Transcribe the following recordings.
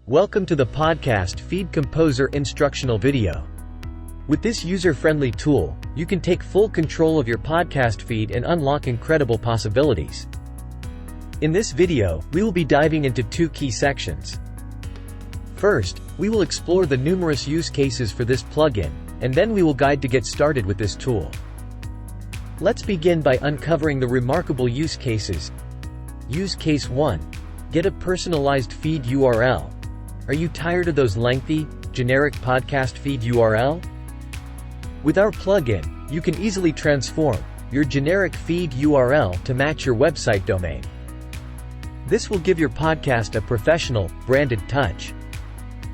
Welcome to the podcast Feed Composer instructional video. With this user-friendly tool, you can take full control of your podcast feed and unlock incredible possibilities. In this video, we will be diving into two key sections. First, we will explore the numerous use cases for this plugin, and then we will guide to get started with this tool. Let's begin by uncovering the remarkable use cases. Use case 1. Get a personalized feed URL. Are you tired of those lengthy, generic podcast feed URL? With our plugin, you can easily transform your generic feed URL to match your website domain. This will give your podcast a professional, branded touch.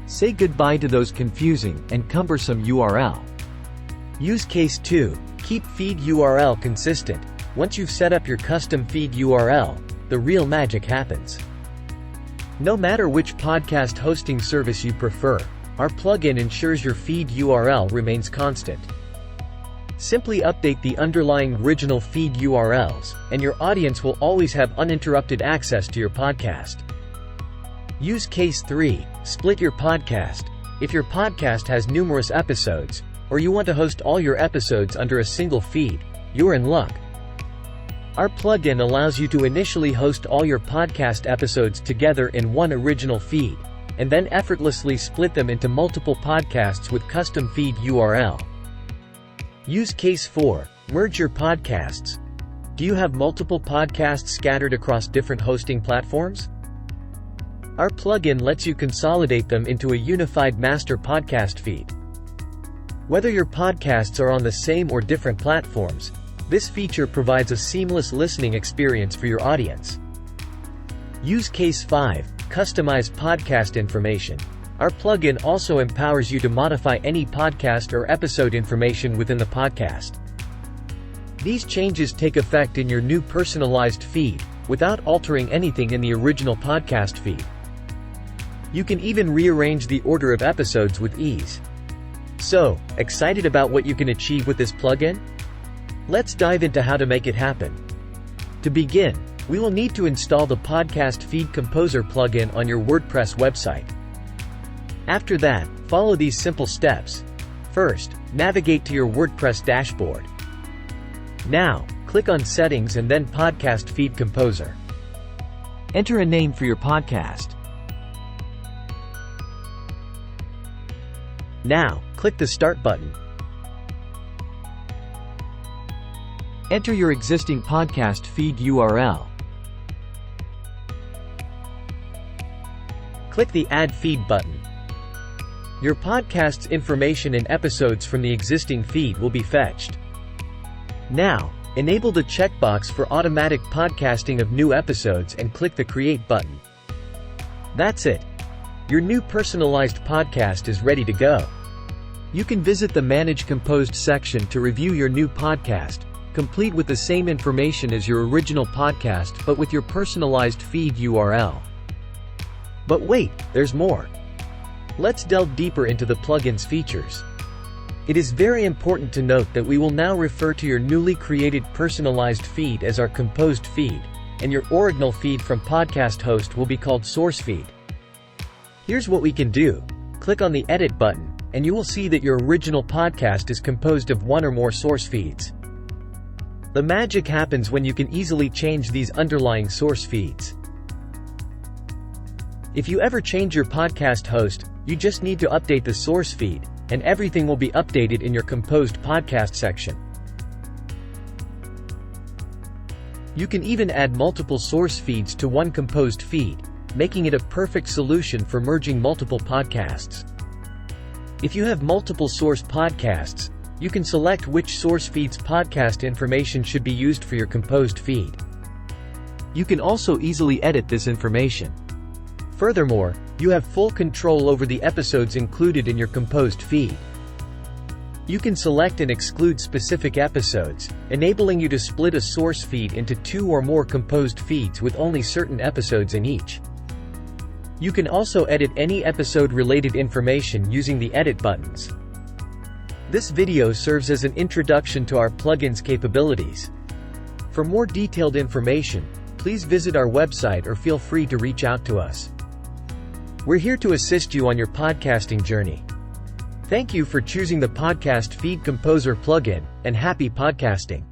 Say goodbye to those confusing and cumbersome URL. Use case 2. Keep feed URL consistent. Once you've set up your custom feed URL, the real magic happens. No matter which podcast hosting service you prefer, our plugin ensures your feed URL remains constant. Simply update the underlying original feed URLs, and your audience will always have uninterrupted access to your podcast. Use case 3. Split your podcast. If your podcast has numerous episodes, or you want to host all your episodes under a single feed, you're in luck. Our plugin allows you to initially host all your podcast episodes together in one original feed, and then effortlessly split them into multiple podcasts with custom feed URL. Use case 4. Merge your podcasts. Do you have multiple podcasts scattered across different hosting platforms? Our plugin lets you consolidate them into a unified master podcast feed. Whether your podcasts are on the same or different platforms, this feature provides a seamless listening experience for your audience. Use case 5. Customize podcast information. Our plugin also empowers you to modify any podcast or episode information within the podcast. These changes take effect in your new personalized feed, without altering anything in the original podcast feed. You can even rearrange the order of episodes with ease. So, excited about what you can achieve with this plugin? Let's dive into how to make it happen. To begin, we will need to install the Podcast Feed Composer plugin on your WordPress website. After that, follow these simple steps. First, navigate to your WordPress dashboard. Now, click on Settings and then Podcast Feed Composer. Enter a name for your podcast. Now, click the Start button. Enter your existing podcast feed URL. Click the Add Feed button. Your podcast's information and episodes from the existing feed will be fetched. Now, enable the checkbox for automatic podcasting of new episodes and click the Create button. That's it. Your new personalized podcast is ready to go. You can visit the Manage Composed section to review your new podcast, complete with the same information as your original podcast but with your personalized feed URL. But wait, there's more. Let's delve deeper into the plugin's features. It is very important to note that we will now refer to your newly created personalized feed as our composed feed, and your original feed from Podcast Host will be called Source Feed. Here's what we can do. Click on the Edit button, and you will see that your original podcast is composed of one or more source feeds. The magic happens when you can easily change these underlying source feeds. If you ever change your podcast host, you just need to update the source feed, and everything will be updated in your composed podcast section. You can even add multiple source feeds to one composed feed, making it a perfect solution for merging multiple podcasts. If you have multiple source podcasts, you can select which source feed's podcast information should be used for your composed feed. You can also easily edit this information. Furthermore, you have full control over the episodes included in your composed feed. You can select and exclude specific episodes, enabling you to split a source feed into two or more composed feeds with only certain episodes in each. You can also edit any episode-related information using the edit buttons. This video serves as an introduction to our plugin's capabilities. For more detailed information, please visit our website or feel free to reach out to us. We're here to assist you on your podcasting journey. Thank you for choosing the Podcast Feed Composer plugin, and happy podcasting.